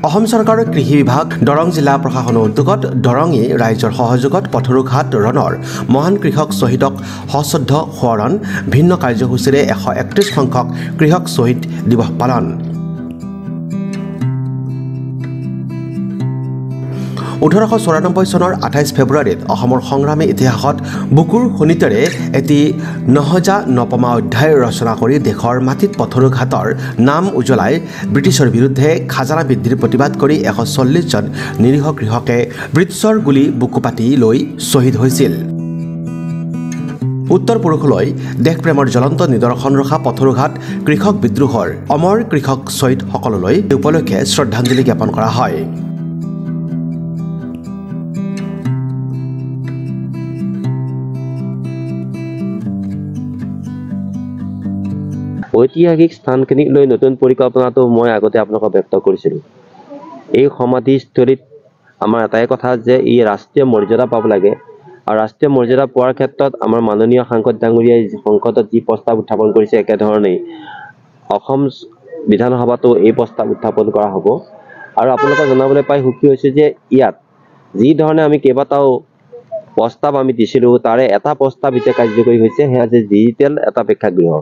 অসম চৰকাৰৰ কৃষি বিভাগ দৰং জিলা প্ৰশাসনৰ উদ্যোগত দৰঙী ৰাইজৰ সহযোগত পথৰুঘাট ৰণৰ মহান কৃষক শ্বহীদক সশ্ৰদ্ধ সোঁৱৰণ ভিন্ন কাৰ্যসূচীৰে 131 সংখ্যক কৃষক শ্বহীদ দিৱস পালন। 1894 চনৰ 28 ফেব্ৰুৱাৰীত অসমৰ সংগ্ৰামী ইতিহাসত বুকুৰ খনিতেৰে এটি নহজা নপমা অধ্যায় ৰচনা কৰি দেশৰ মাটিত পথৰুঘাটৰ নাম উজ্বলাই ব্ৰিটিছৰ বিৰুদ্ধে খাজানা বৃদ্ধিৰ প্ৰতিবাদ কৰি 140 জন নিৰীহ কৃষকে ব্ৰিটিছৰ গুলী বুকুপাতি লৈ শ্বহীদ হৈছিল। উত্তৰ পুৰুষলৈ দেশপ্ৰেমৰ জ্বলন্ত নিদৰ্শন ৰখা পথৰুঘাট কৃষক বিদ্ৰোহৰ অমৰ কৃষক শ্বহীদসকললৈ উপলক্ষে শ্ৰদ্ধাঞ্জলি জ্ঞাপন কৰা হয়। ঐতিহাসিক স্থানখিনিক লৈ নতুন পৰিকল্পনাটো মই আগতে আপোনালোকক ব্যক্ত কৰিছিলোঁ। এই সমাধিস্থলীত আমাৰ এটাই কথা যে ই ৰাষ্ট্ৰীয় মৰ্যাদা পাব লাগে, আৰু ৰাষ্ট্ৰীয় মৰ্যাদা পোৱাৰ ক্ষেত্ৰত আমাৰ মাননীয় সাংসদ ডাঙৰীয়াই সংসদত যি প্ৰস্তাৱ উত্থাপন কৰিছে একেধৰণেই অসম বিধানসভাতো এই প্ৰস্তাৱ উত্থাপন কৰা হ'ব। আৰু আপোনালোকক জনাবলৈ পাই সুখী হৈছোঁ যে ইয়াত যি ধৰণে আমি কেইবাটাও প্ৰস্তাৱ আমি দিছিলোঁ তাৰে এটা প্ৰস্তাৱ এতিয়া কাৰ্যকৰী হৈছে, সেয়া যে ডিজিটেল এটা প্ৰেক্ষাগৃহ।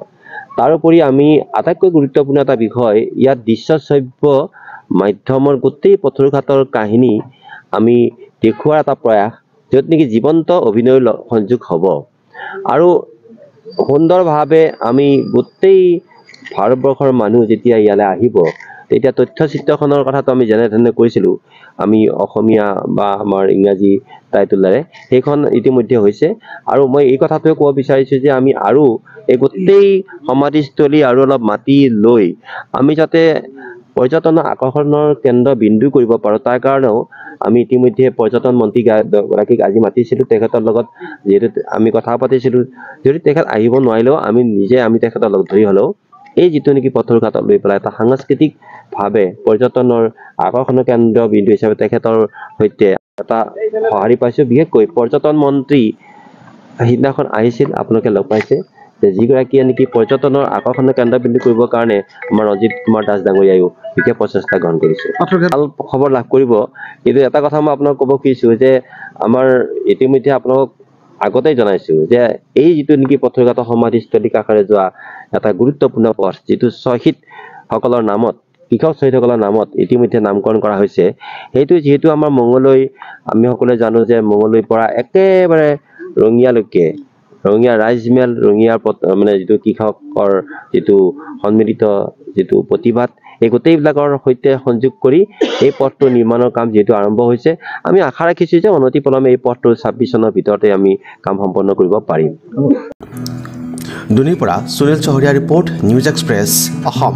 তাৰোপৰি আমি আটাইতকৈ গুৰুত্বপূৰ্ণ এটা বিষয় ইয়াত দৃশ্যশ্ৰব্য মাধ্যমৰ গোটেই পথৰুঘাটৰ কাহিনী আমি দেখুওৱাৰ এটা প্ৰয়াস, য'ত নেকি জীৱন্ত অভিনয়ৰ সংযোগ হ'ব আৰু সুন্দৰভাৱে আমি গোটেই ভাৰতবৰ্ষৰ মানুহ যেতিয়া ইয়ালৈ আহিব তেতিয়া তথ্যচিত্ৰখনৰ কথাটো আমি যেনেধৰণে কৈছিলোঁ, আমি অসমীয়া বা আমাৰ ইংৰাজী টাইটলেৰে সেইখন ইতিমধ্যে হৈছে। আৰু মই এই কথাটোৱে ক'ব বিচাৰিছোঁ যে আমি আৰু এই গোটেই সমাধিস্থলী আৰু অলপ মাটি লৈ আমি যাতে পৰ্যটনৰ আকৰ্ষণৰ কেন্দ্ৰ বিন্দু কৰিব পাৰোঁ, তাৰ কাৰণেও আমি ইতিমধ্যে পৰ্যটন মন্ত্ৰী গৰাকীক আজি মাতিছিলোঁ। তেখেতৰ লগত যিহেতু আমি কথা পাতিছিলোঁ, যদি তেখেত আহিব নোৱাৰিলেও আমি তেখেতক লগ ধৰি হ'লেও এই যিটো নেকি পথৰুঘাটক লৈ পেলাই এটা সাংস্কৃতিকভাৱে পৰ্যটনৰ আকৰ্ষণৰ কেন্দ্ৰ বিন্দু হিচাপে তেখেতৰ সৈতে এটা সঁহাৰি পাইছোঁ। বিশেষকৈ পৰ্যটন মন্ত্ৰী সিদিনাখন আহিছিল, আপোনালোকে লগ পাইছে যে যিগৰাকীয়ে নেকি পৰ্যটনৰ আকৰ্ষণৰ কেন্দ্ৰবিন্দু কৰিবৰ কাৰণে আমাৰ ৰঞ্জিত কুমাৰ দাস ডাঙৰীয়ায়ো বিশেষ প্ৰচেষ্টা গ্ৰহণ কৰিছে। ভাল খবৰ লাভ কৰিব। কিন্তু এটা কথা মই আপোনাক ক'ব খুজিছোঁ যে আমাৰ ইতিমধ্যে আপোনালোকক আগতেই জনাইছোঁ যে এই যিটো নেকি পথৰুঘাটৰ সমাধিস্থলী কাষেৰে যোৱা এটা গুৰুত্বপূৰ্ণ পথ, যিটো শ্বহীদসকলৰ নামত কৃষক শ্বহীদসকলৰ নামত ইতিমধ্যে নামকৰণ কৰা হৈছে, সেইটো যিহেতু আমাৰ মঙলৈ আমি সকলোৱে জানো যে মঙলৈৰ পৰা একেবাৰে ৰঙিয়ালৈকে ৰঙিয়া ৰাইজমেল ৰঙিয়াৰ মানে যিটো কৃষকৰ যিটো সন্মিলিত যিটো প্ৰতিবাদ, এই গোটেইবিলাকৰ সৈতে সংযোগ কৰি এই পথটো নিৰ্মাণৰ কাম যিহেতু আৰম্ভ হৈছে, আমি আশা ৰাখিছোঁ যে অনতিপলমে এই পথটো 26 চনৰ ভিতৰতে আমি কাম সম্পন্ন কৰিব পাৰিম। দুনীৰ পৰা সুনীল চহৰীয়া ৰিপৰ্ট, নিউজ এক্সপ্ৰেছ, অসম।